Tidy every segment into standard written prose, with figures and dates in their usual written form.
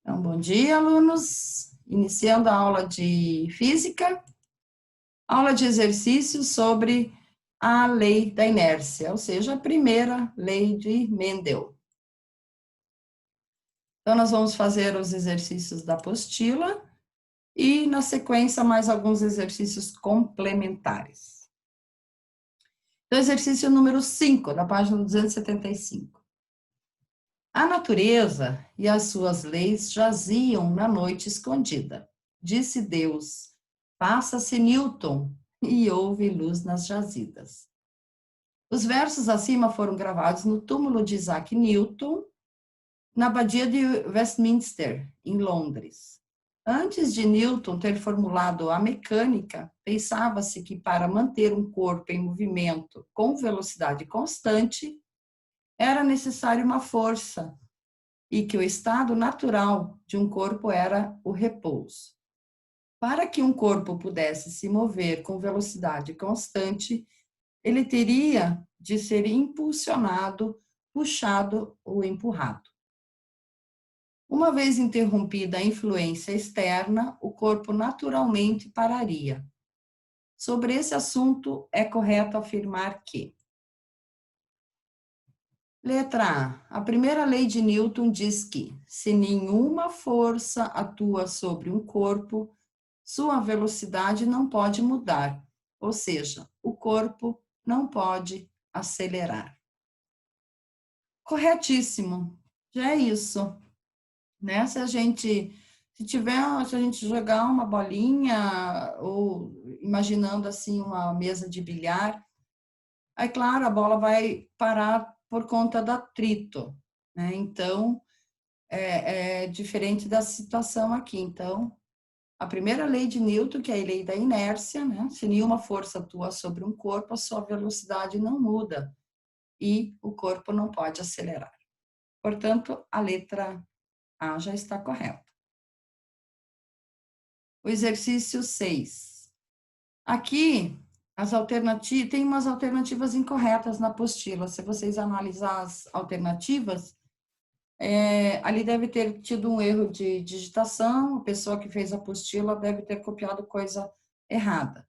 Então, bom dia, alunos. Iniciando a aula de física, aula de exercícios sobre a lei da inércia, ou seja, a primeira lei de Mendel. Então, nós vamos fazer os exercícios da apostila e, na sequência, mais alguns exercícios complementares. Então, exercício número 5, da página 275. A natureza e as suas leis jaziam na noite escondida. Disse Deus: faça-se Newton, e houve luz nas jazidas. Os versos acima foram gravados no túmulo de Isaac Newton, na abadia de Westminster, em Londres. Antes de Newton ter formulado a mecânica, pensava-se que para manter um corpo em movimento com velocidade constante, era necessária uma força, e que o estado natural de um corpo era o repouso. Para que um corpo pudesse se mover com velocidade constante, ele teria de ser impulsionado, puxado ou empurrado. Uma vez interrompida a influência externa, o corpo naturalmente pararia. Sobre esse assunto, é correto afirmar que: letra A. A primeira lei de Newton diz que, se nenhuma força atua sobre um corpo, sua velocidade não pode mudar, ou seja, o corpo não pode acelerar. Corretíssimo. Já é isso, né? Se a gente jogar uma bolinha ou imaginando assim uma mesa de bilhar, aí claro, a bola vai parar por conta do atrito, né? Então, é diferente da situação aqui. Então, a primeira lei de Newton, que é a lei da inércia, né? Se nenhuma força atua sobre um corpo, a sua velocidade não muda e o corpo não pode acelerar. Portanto, a letra A já está correta. O exercício 6. Aqui, tem umas alternativas incorretas na apostila. Se vocês analisarem as alternativas, ali deve ter tido um erro de digitação, a pessoa que fez a apostila deve ter copiado coisa errada.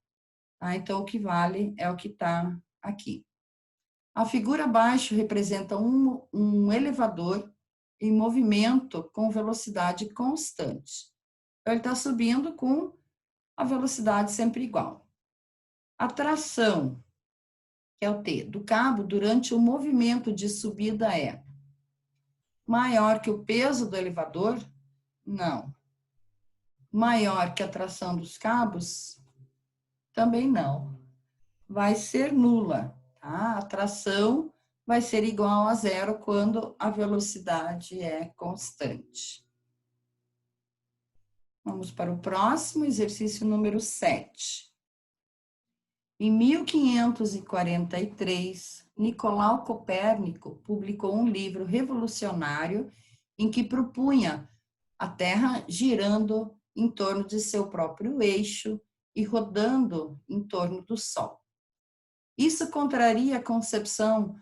Tá? Então, o que vale é o que está aqui. A figura abaixo representa um elevador em movimento com velocidade constante. Então, ele está subindo com a velocidade sempre igual. A tração, que é o T, do cabo durante o movimento de subida é maior que o peso do elevador? Não. Maior que a tração dos cabos? Também não. Vai ser nula, tá? A tração vai ser igual a zero quando a velocidade é constante. Vamos para o próximo, exercício número 7. Em 1543, Nicolau Copérnico publicou um livro revolucionário em que propunha a Terra girando em torno de seu próprio eixo e rodando em torno do Sol. Isso contraria a concepção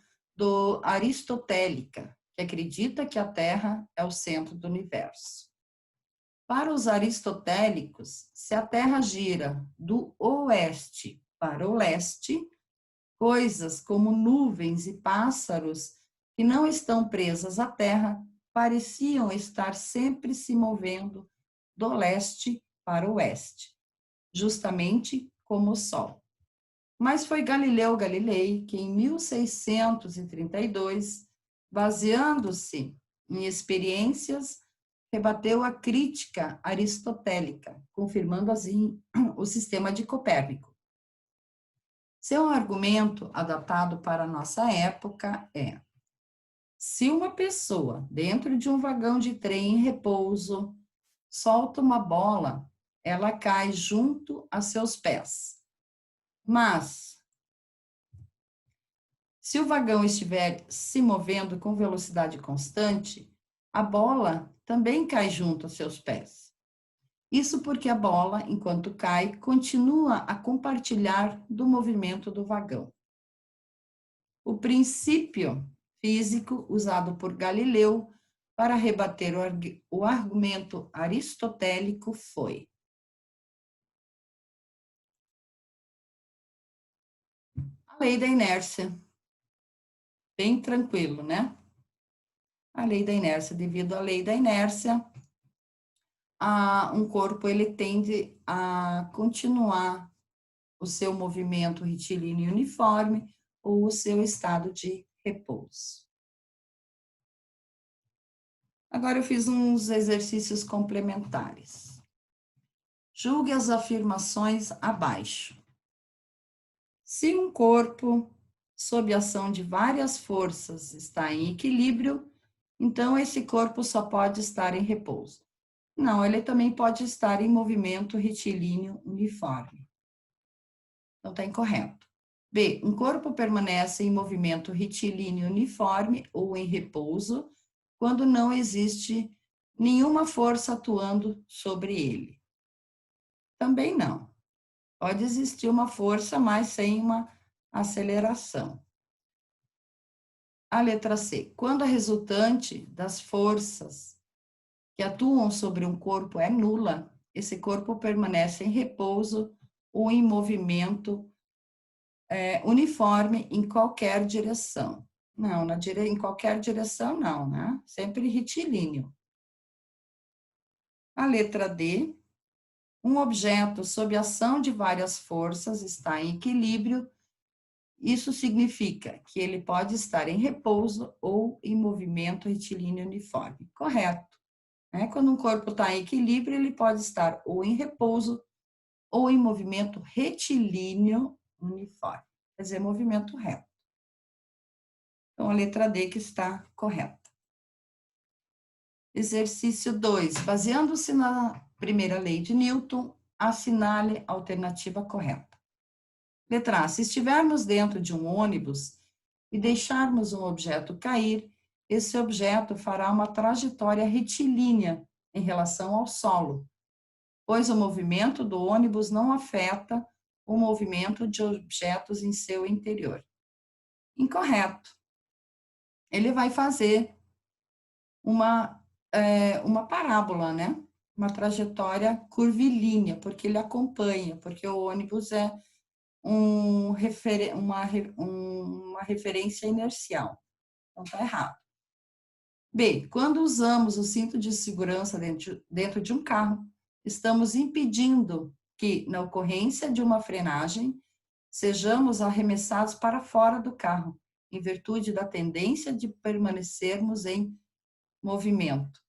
aristotélica, que acredita que a Terra é o centro do universo. Para os aristotélicos, se a Terra gira do oeste para o leste, coisas como nuvens e pássaros que não estão presas à Terra pareciam estar sempre se movendo do leste para o oeste, justamente como o Sol. Mas foi Galileu Galilei que, em 1632, baseando-se em experiências, rebateu a crítica aristotélica, confirmando assim o sistema de Copérnico. Seu argumento, adaptado para a nossa época, é: se uma pessoa, dentro de um vagão de trem em repouso, solta uma bola, ela cai junto a seus pés. Mas, se o vagão estiver se movendo com velocidade constante, a bola também cai junto aos seus pés. Isso porque a bola, enquanto cai, continua a compartilhar do movimento do vagão. O princípio físico usado por Galileu para rebater o argumento aristotélico foi: a lei da inércia. Bem tranquilo, né? A lei da inércia. Devido à lei da inércia, um corpo ele tende a continuar o seu movimento retilíneo uniforme ou o seu estado de repouso. Agora eu fiz uns exercícios complementares. Julgue as afirmações abaixo. Se um corpo, sob a ação de várias forças, está em equilíbrio, então esse corpo só pode estar em repouso. Não, ele também pode estar em movimento retilíneo uniforme. Então, está incorreto. B, um corpo permanece em movimento retilíneo uniforme ou em repouso quando não existe nenhuma força atuando sobre ele. Também não. Pode existir uma força, mas sem uma aceleração. A letra C, quando a resultante das forças que atuam sobre um corpo é nula, esse corpo permanece em repouso ou em movimento uniforme em qualquer direção. Não, em qualquer direção não, né? Sempre retilíneo. A letra D, um objeto sob ação de várias forças está em equilíbrio. Isso significa que ele pode estar em repouso ou em movimento retilíneo uniforme. Correto. Né? Quando um corpo está em equilíbrio, ele pode estar ou em repouso ou em movimento retilíneo uniforme. Quer dizer, movimento reto. Então, a letra D que está correta. Exercício 2. Baseando-se na primeira lei de Newton, assinale a alternativa correta. Letra A. Se estivermos dentro de um ônibus e deixarmos um objeto cair, esse objeto fará uma trajetória retilínea em relação ao solo, pois o movimento do ônibus não afeta o movimento de objetos em seu interior. Incorreto. Ele vai fazer uma parábola, né? Uma trajetória curvilínea, porque ele acompanha, porque o ônibus é uma referência inercial. Então, está errado. B, quando usamos o cinto de segurança dentro de um carro, estamos impedindo que, na ocorrência de uma frenagem, sejamos arremessados para fora do carro, em virtude da tendência de permanecermos em movimento.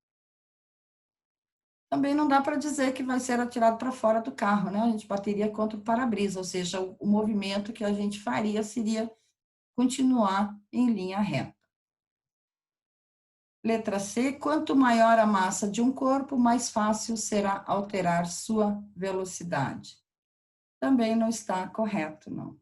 Também não dá para dizer que vai ser atirado para fora do carro, né? A gente bateria contra o para-brisa, ou seja, o movimento que a gente faria seria continuar em linha reta. Letra C, quanto maior a massa de um corpo, mais fácil será alterar sua velocidade. Também não está correto, não.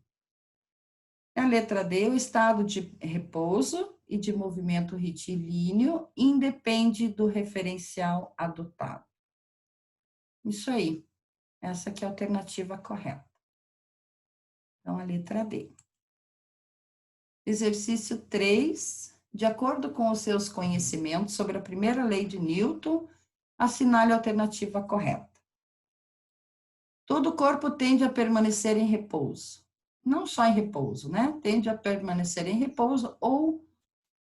A letra D, o estado de repouso e de movimento retilíneo independe do referencial adotado. Isso aí. Essa aqui é a alternativa correta. Então, a letra D. Exercício 3. De acordo com os seus conhecimentos sobre a primeira lei de Newton, assinale a alternativa correta. Todo corpo tende a permanecer em repouso. Não só em repouso, né? Tende a permanecer em repouso ou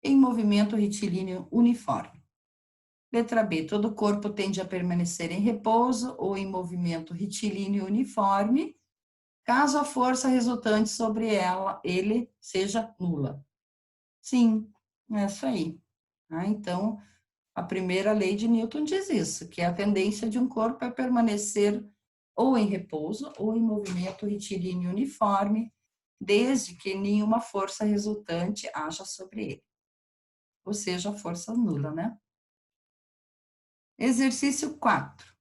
em movimento retilíneo uniforme. Letra B. Todo corpo tende a permanecer em repouso ou em movimento retilíneo uniforme, caso a força resultante sobre ele seja nula. Sim, é isso aí. Então, a primeira lei de Newton diz isso, que a tendência de um corpo é permanecer ou em repouso ou em movimento retilíneo uniforme, desde que nenhuma força resultante haja sobre ele. Ou seja, a força nula, né? Exercício 4.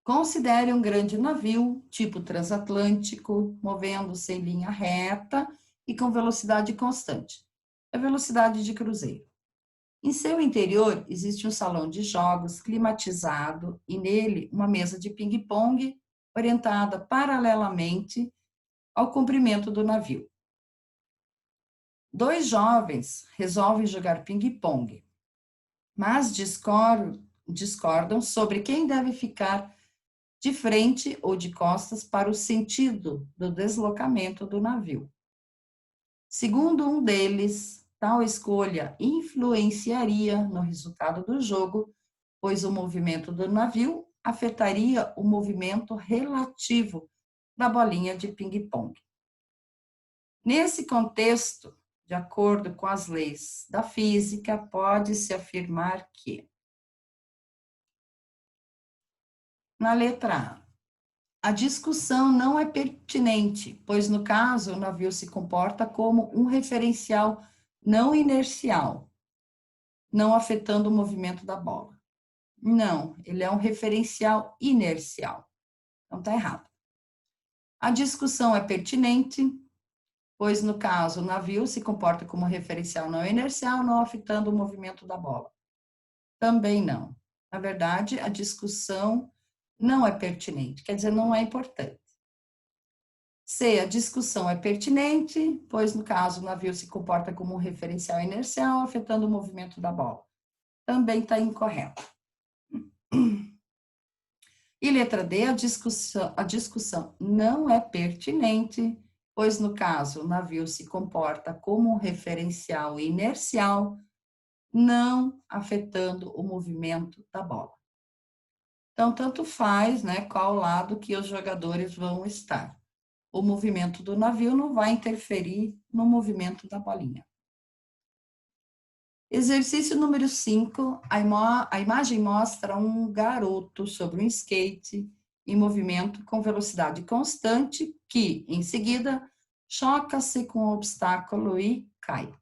Considere um grande navio, tipo transatlântico, movendo-se em linha reta e com velocidade constante. A velocidade de cruzeiro. Em seu interior existe um salão de jogos climatizado e nele uma mesa de ping-pong orientada paralelamente ao comprimento do navio. Dois jovens resolvem jogar ping-pong. mas discordam sobre quem deve ficar de frente ou de costas para o sentido do deslocamento do navio. Segundo um deles, tal escolha influenciaria no resultado do jogo, pois o movimento do navio afetaria o movimento relativo da bolinha de ping-pong. Nesse contexto, de acordo com as leis da física, pode-se afirmar que, na letra A discussão não é pertinente, pois, no caso, o navio se comporta como um referencial não inercial, não afetando o movimento da bola. Não, ele é um referencial inercial. Então, está errado. A discussão é pertinente, pois, no caso, o navio se comporta como referencial não inercial, não afetando o movimento da bola. Também não. Na verdade, a discussão não é pertinente, quer dizer, não é importante. C, a discussão é pertinente, pois, no caso, o navio se comporta como um referencial inercial, afetando o movimento da bola. Também está incorreto. E letra D, a discussão não é pertinente, pois, no caso, o navio se comporta como um referencial inercial, não afetando o movimento da bola. Então, tanto faz, né, qual lado que os jogadores vão estar. O movimento do navio não vai interferir no movimento da bolinha. Exercício número 5, a imagem mostra um garoto sobre um skate em movimento com velocidade constante que, em seguida, choca-se com um obstáculo e cai.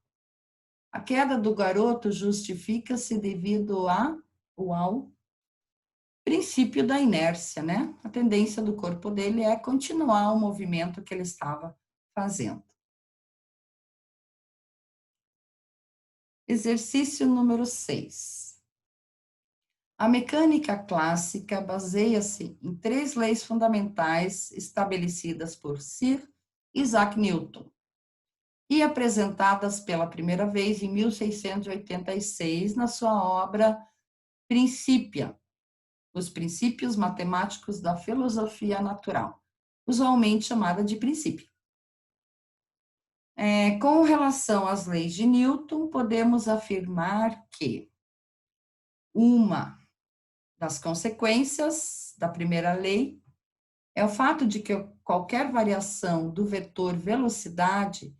A queda do garoto justifica-se devido ao princípio da inércia, né? A tendência do corpo dele é continuar o movimento que ele estava fazendo. Exercício número 6. A mecânica clássica baseia-se em 3 leis fundamentais estabelecidas por Sir Isaac Newton e apresentadas pela primeira vez em 1686 na sua obra Principia, os princípios matemáticos da filosofia natural, usualmente chamada de princípio. Com relação às leis de Newton, podemos afirmar que uma das consequências da primeira lei é o fato de que qualquer variação do vetor velocidade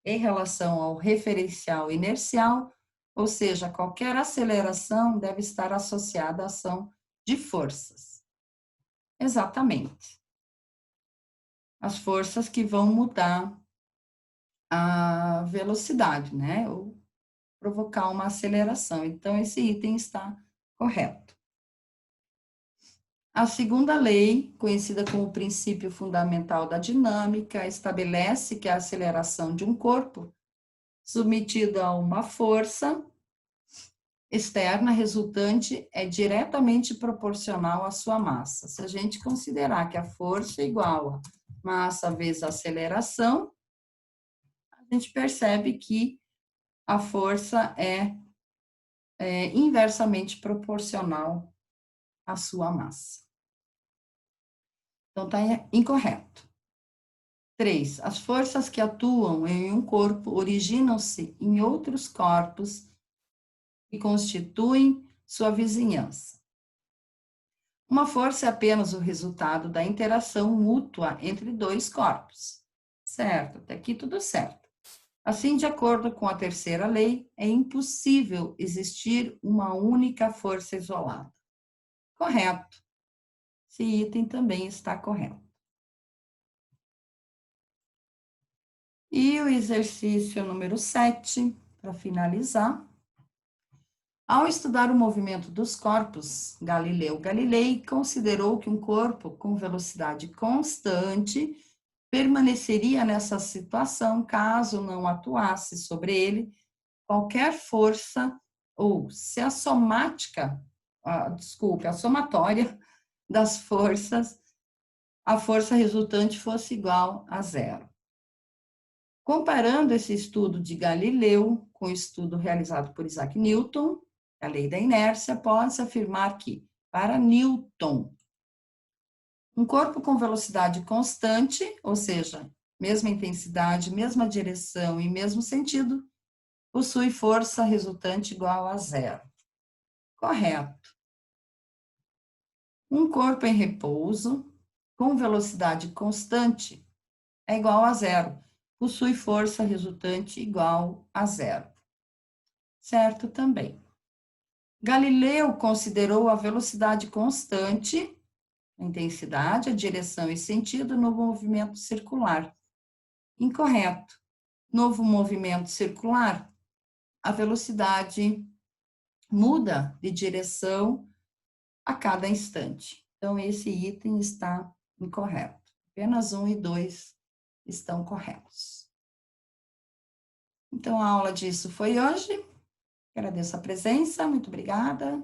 em relação ao referencial inercial, ou seja, qualquer aceleração deve estar associada à ação de forças. Exatamente. As forças que vão mudar a velocidade, né? Ou provocar uma aceleração. Então, esse item está correto. A segunda lei, conhecida como princípio fundamental da dinâmica, estabelece que a aceleração de um corpo submetido a uma força externa resultante é diretamente proporcional à sua massa. Se a gente considerar que a força é igual a massa vezes a aceleração, a gente percebe que a força é inversamente proporcional à sua massa. Então, está incorreto. 3. As forças que atuam em um corpo originam-se em outros corpos que constituem sua vizinhança. Uma força é apenas o resultado da interação mútua entre 2 corpos. Certo? Até aqui tudo certo. Assim, de acordo com a terceira lei, é impossível existir uma única força isolada. Correto. Esse item também está correto. E o exercício número 7, para finalizar. Ao estudar o movimento dos corpos, Galileu Galilei considerou que um corpo com velocidade constante permaneceria nessa situação caso não atuasse sobre ele qualquer força ou se a somatória das forças, a força resultante fosse igual a 0. Comparando esse estudo de Galileu com o estudo realizado por Isaac Newton, a lei da inércia, pode-se afirmar que, para Newton, um corpo com velocidade constante, ou seja, mesma intensidade, mesma direção e mesmo sentido, possui força resultante igual a zero. Correto. Um corpo em repouso, com velocidade constante, é igual a zero, possui força resultante igual a zero. Certo também. Galileu considerou a velocidade constante, a intensidade, a direção e sentido no movimento circular. Incorreto. Novo movimento circular, a velocidade muda de direção a cada instante. Então, esse item está incorreto. Apenas 1 e 2 estão corretos. Então, a aula disso foi hoje. Agradeço a presença, muito obrigada.